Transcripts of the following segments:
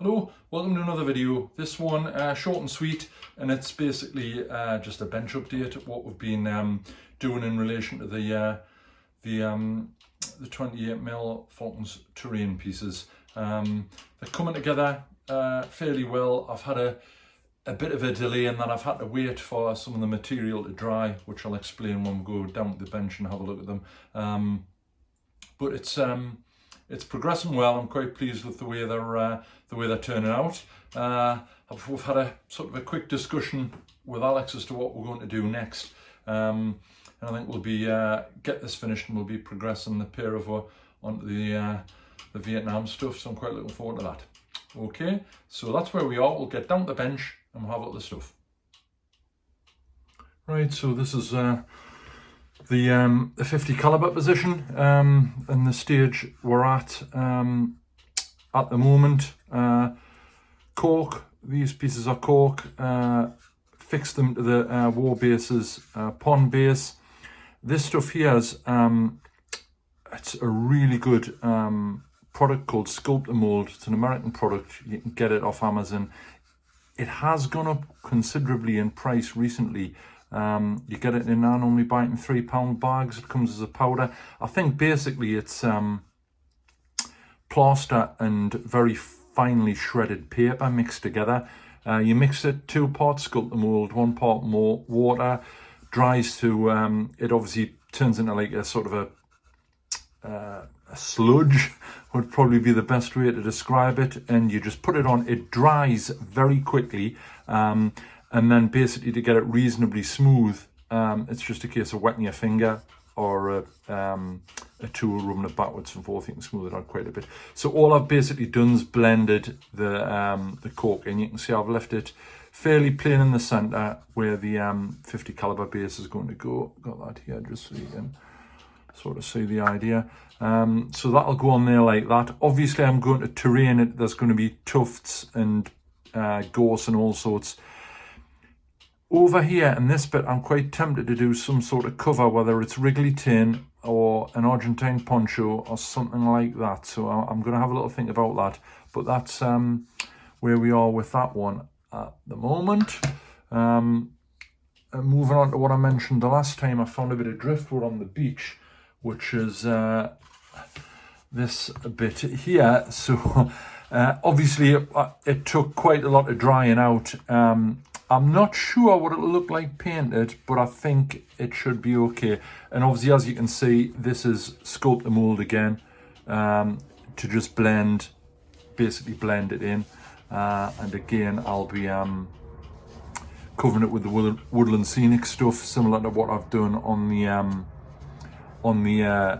Hello, welcome to another video. This one short and sweet, and it's basically just a bench update of what we've been doing in relation to the 28mm Falklands terrain pieces. They're coming together fairly well. I've had a bit of a delay in that I've had to wait for some of the material to dry, which I'll explain when we go down to the bench and have a look at them. But it's progressing well. I'm quite pleased with the way they're turning out. We've had a sort of a quick discussion with Alex as to what we're going to do next. And I think we'll be get this finished and we'll be progressing the pair over onto the Vietnam stuff. So I'm quite looking forward to that. Okay, so that's where we are. We'll get down to the bench and we'll have a look at the stuff. Right, so this is the 50 caliber position and the stage we're at the moment. Cork, these pieces are cork, fixed them to the war bases pond base. This stuff here is it's a really good product called Sculpt-A-Mold. It's an American product. You can get it off Amazon. It has gone up considerably in price recently. You get it in now, normally buy it in £3 bags. It comes as a powder. I think basically it's plaster and very finely shredded paper mixed together. You mix it 2 parts Sculpt-A-Mold, 1 part more water, dries to, it obviously turns into like a sort of a sludge would probably be the best way to describe it, and you just put it on. It dries very quickly, and then basically to get it reasonably smooth, it's just a case of wetting your finger or a tool, rubbing it backwards and forth. You can smooth it out quite a bit. So all I've basically done is blended the cork in. You can see I've left it fairly plain in the center where the 50 caliber base is going to go. Got that here just so you can sort of see the idea. So that'll go on there like that. Obviously I'm going to terrain it. There's going to be tufts and gorse and all sorts. Over here in this bit, I'm quite tempted to do some sort of cover, whether it's wriggly tin or an Argentine poncho or something like that. So I'm going to have a little think about that. But that's where we are with that one at the moment. And moving on to what I mentioned the last time, I found a bit of driftwood on the beach, which is this bit here. So obviously it took quite a lot of drying out. I'm not sure what it'll look like painted, but I think it should be okay. And obviously, as you can see, this is Sculpt-A-Mold again, to just basically blend it in. And again, I'll be covering it with the Woodland Scenic stuff, similar to what I've done on the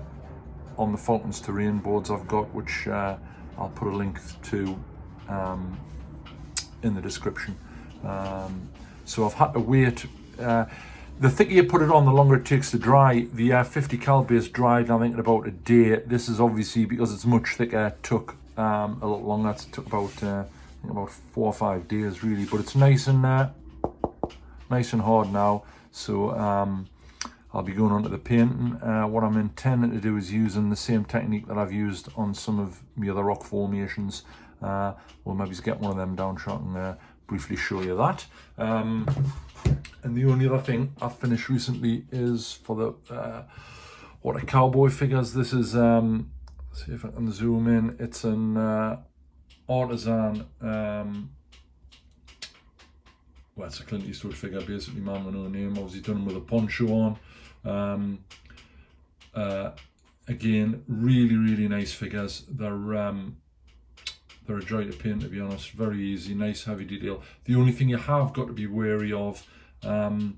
Falklands terrain boards I've got, which I'll put a link to in the description. So I've had to wait. The thicker you put it on, the longer it takes to dry. The 50 cal base dried, I think, in about a day. This is obviously, because it's much thicker, it took a lot longer. It took about I think about 4 or 5 days really, but it's nice and hard now. So I'll be going on to the painting. What I'm intending to do is using the same technique that I've used on some of my other rock formations. We'll maybe get one of them down shot and briefly show you that. And the only other thing I've finished recently is for the what a cowboy figures. This is let's see if I can zoom in. It's an artisan, well, it's a Clint Eastwood figure, basically, man with no name. Obviously done with a poncho on. Again, really nice figures. They're a joy to paint, to be honest. Very easy, nice heavy detail. The only thing you have got to be wary of, I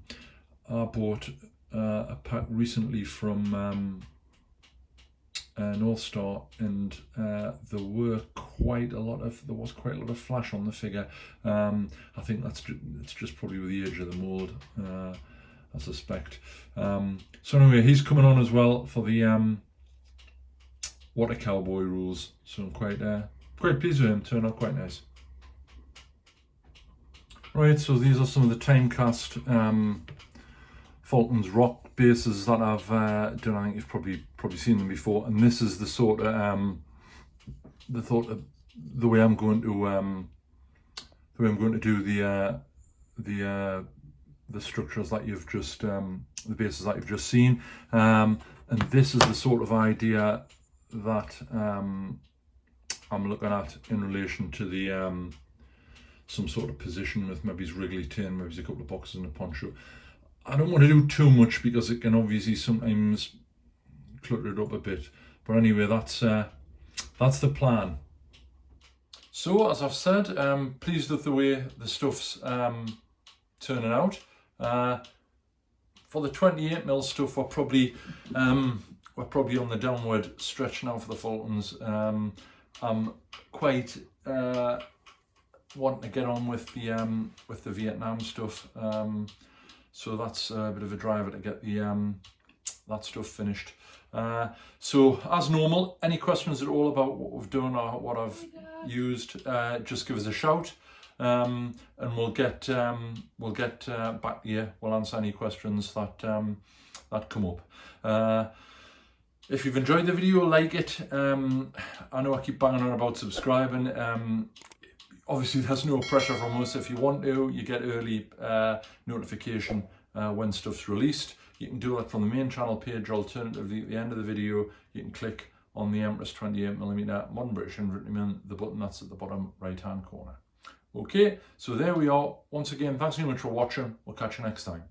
bought a pack recently from North Star, and there was quite a lot of flash on the figure. I think it's just probably with the age of the mold, I suspect. So anyway, he's coming on as well for the What a Cowboy rules. So I'm quite pleased with him. Turned out quite nice. Right, so these are some of the time cast Falklands rock bases that I've done. I think you've probably seen them before, and this is the sort of the way I'm going to do the structures that you've just the bases that you've just seen, and this is the sort of idea that I'm looking at in relation to the some sort of position with maybe his wriggly tin, maybe a couple of boxes and a poncho. I don't want to do too much because it can obviously sometimes clutter it up a bit, but anyway, that's the plan. So as I've said, pleased with the way the stuff's turning out. For the 28mm stuff, we're probably on the downward stretch now for the Falklands. I'm quite wanting to get on with the Vietnam stuff, so that's a bit of a driver to get the that stuff finished. So as normal, any questions at all about what we've done or what I've used, just give us a shout, and we'll get back to you. We'll answer any questions that come up. If you've enjoyed the video, like it. I know I keep banging on about subscribing. Obviously there's no pressure from us. If you want to, you get early notification when stuff's released. You can do that from the main channel page, or alternatively at the end of the video you can click on the Empress 28mm Modern British Infantryman, the button that's at the bottom right hand corner. Okay, so there we are. Once again, thanks very much for watching. We'll catch you next time.